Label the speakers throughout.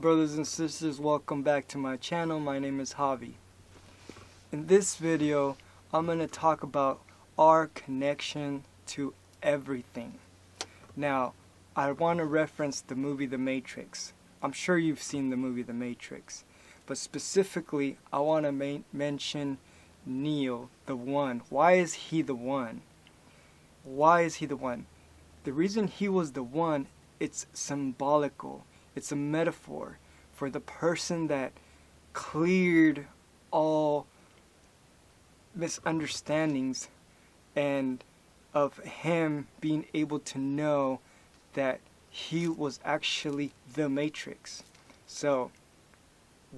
Speaker 1: brothers and sisters, welcome back to my channel. My name is Javi. In this video, I'm going to talk about our connection to everything. Now, I want to reference the movie The Matrix. I'm sure you've seen the movie The Matrix. But specifically, I want to mention Neo, the One. Why is he the One? Why is he the One? The reason he was the One, it's symbolical. It's a metaphor for the person that cleared all misunderstandings and of him being able to know that he was actually the Matrix. So,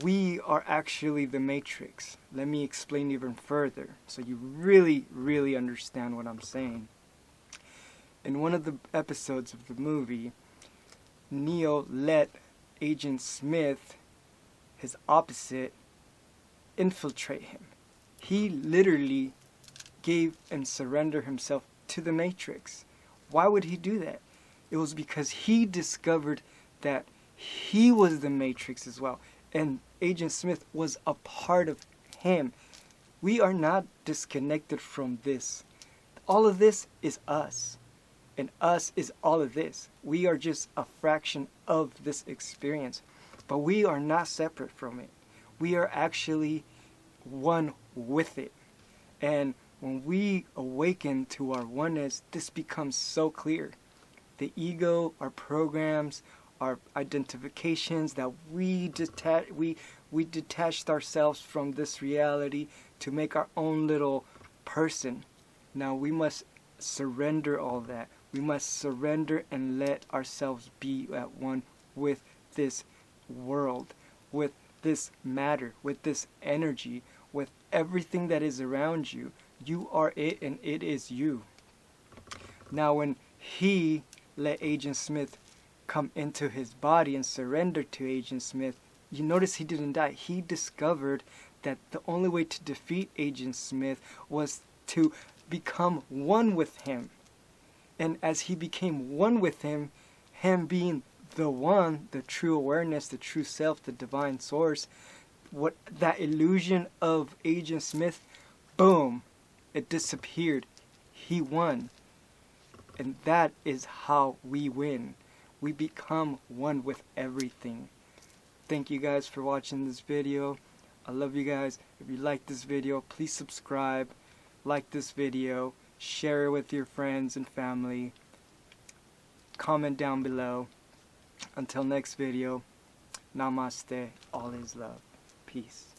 Speaker 1: we are actually the Matrix. Let me explain even further so you really understand what I'm saying. In one of the episodes of the movie, Neo let Agent Smith, his opposite, infiltrate him. He literally gave and surrendered himself to the Matrix. Why would he do that? It was because he discovered that he was the Matrix as well. And Agent Smith was a part of him. We are not disconnected from this. All of this is us. And us is all of this. We are just a fraction of this experience. But we are not separate from it. We are actually one with it. And when we awaken to our oneness, this becomes so clear. The ego, our programs, our identifications that we detached ourselves from this reality to make our own little person. Now we must surrender all that. We must surrender and let ourselves be at one with this world, with this matter, with this energy, with everything that is around you. You are it and it is you. Now when he let Agent Smith come into his body and surrender to Agent Smith, you notice he didn't die. He discovered that the only way to defeat Agent Smith was to become one with him. And as he became one with him, him being the one, the true awareness, the true self, the divine source, what that illusion of Agent Smith, boom, it disappeared. He won. And that is how we win. We become one with everything. Thank you guys for watching this video. I love you guys. If you like this video, please subscribe, like this video, share it with your friends and family. Comment down below. Until next video, Namaste, all is love. Peace.